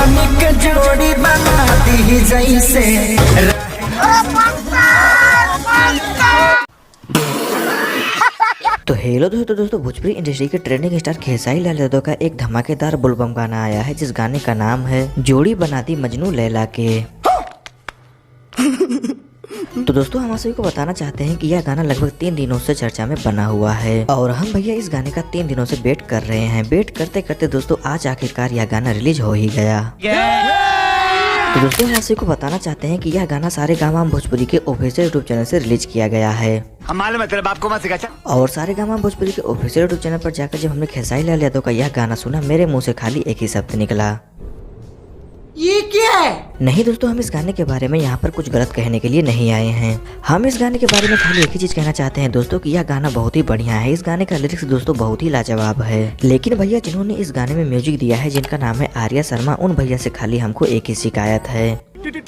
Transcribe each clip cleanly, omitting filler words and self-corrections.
हमनी के जोड़ी बना दी जैसे। तो हेलो दोस्तों भोजपुरी इंडस्ट्री के ट्रेंडिंग स्टार खेसारी लाल यादव का एक धमाकेदार बुलबम गाना आया है, जिस गाने का नाम है जोड़ी बना दी मजनू लैला के। तो दोस्तों हम आप सभी को बताना चाहते हैं कि यह गाना लगभग 3 दिनों से चर्चा में बना हुआ है और हम भैया इस गाने का 3 दिनों से वेट कर रहे हैं। वेट करते करते दोस्तों आज आखिरकार यह गाना रिलीज हो ही गया। तो दोस्तों हम आप सभी को बताना चाहते हैं कि यह गाना सारेगामा भोजपुरी के ऑफिशियल यूट्यूब चैनल से रिलीज किया गया है। और सारेगामा भोजपुरी के ऑफिशियल यूट्यूब चैनल पर जाकर जब हमने खेसारी लाल यादव का यह गाना सुना, मेरे मुंह से खाली एक ही शब्द निकला, ये क्या है? नहीं दोस्तों, हम इस गाने के बारे में यहाँ पर कुछ गलत कहने के लिए नहीं आए हैं। हम इस गाने के बारे में खाली एक ही चीज कहना चाहते हैं दोस्तों कि यह गाना बहुत ही बढ़िया है। इस गाने का लिरिक्स दोस्तों बहुत ही लाजवाब है। लेकिन भैया जिन्होंने इस गाने में म्यूजिक दिया है, जिनका नाम है आर्या शर्मा, उन भैया से खाली हमको एक ही शिकायत है।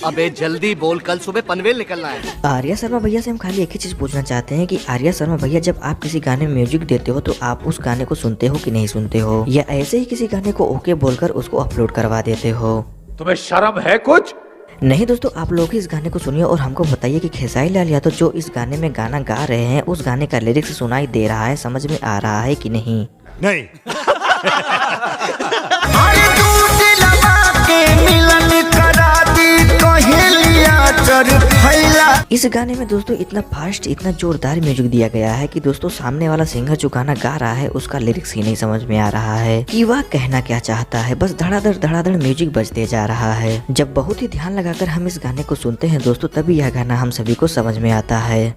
अबे जल्दी बोल, कल सुबह पनवेल निकलना है। आर्या शर्मा भैया से हम खाली एक ही चीज पूछना चाहते हैं कि आर्या शर्मा भैया जब आप किसी गाने में म्यूजिक देते हो तो आप उस गाने को सुनते हो कि नहीं सुनते हो, या ऐसे ही किसी गाने को ओके बोलकर उसको अपलोड करवा देते हो? तुम्हें शर्म है कुछ? नहीं दोस्तों, आप लोग इस गाने को सुनिए और हमको बताइए कि खेसारी लाल यादव जो इस गाने में गाना गा रहे हैं, उस गाने का लिरिक्स सुनाई दे रहा है, समझ में आ रहा है कि नहीं? नहीं। इस गाने में दोस्तों इतना फास्ट, इतना जोरदार म्यूजिक दिया गया है कि दोस्तों सामने वाला सिंगर जो गाना गा रहा है उसका लिरिक्स ही नहीं समझ में आ रहा है कि वह कहना क्या चाहता है। बस धड़ाधड़ म्यूजिक बजते जा रहा है। जब बहुत ही ध्यान लगाकर हम इस गाने को सुनते हैं दोस्तों, तभी यह गाना हम सभी को समझ में आता है।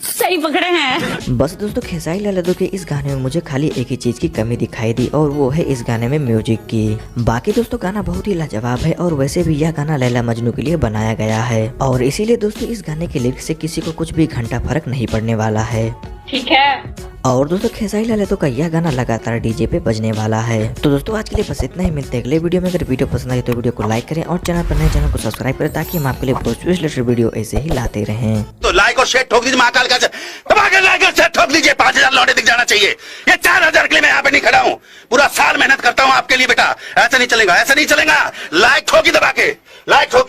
सही पकड़े हैं। बस दोस्तों खेसारी लाल यादव के इस गाने में मुझे खाली एक ही चीज की कमी दिखाई दी और वो है इस गाने में म्यूजिक की। बाकी दोस्तों गाना बहुत ही लाजवाब है और वैसे भी यह गाना लैला मजनू के लिए बनाया गया है और इसीलिए दोस्तों इस गाने के लिरिक्स से किसी को कुछ भी घंटा फर्क नहीं पड़ने वाला है। ठीक है। और दोस्तों खेसारी लाल यादव का यह गाना लगातार डीजे पे बजने वाला है। तो दोस्तों आज के लिए बस इतना ही। मिलते हैं अगले वीडियो में। अगर वीडियो पसंद आए तो वीडियो को लाइक करें और चैनल पर नए चैनल को सब्सक्राइब करें ताकि हम आपके लिए भोजपुरी रिलेटेड वीडियो ऐसे ही लाते रहें। तो लाइक और शेयर ठोक दीजिए, महाकाल का लाइक और शेयर ठोक दीजिए। 5000 लौटे दिख जाना चाहिए। ये 4000 के लिए मैं यहाँ पे नहीं खड़ा हूँ, पूरा साल मेहनत करता हूँ आपके लिए बेटा। ऐसा नहीं चलेगा, ऐसा नहीं चलेगा। लाइक ठोकी दबा के, लाइक ठोक।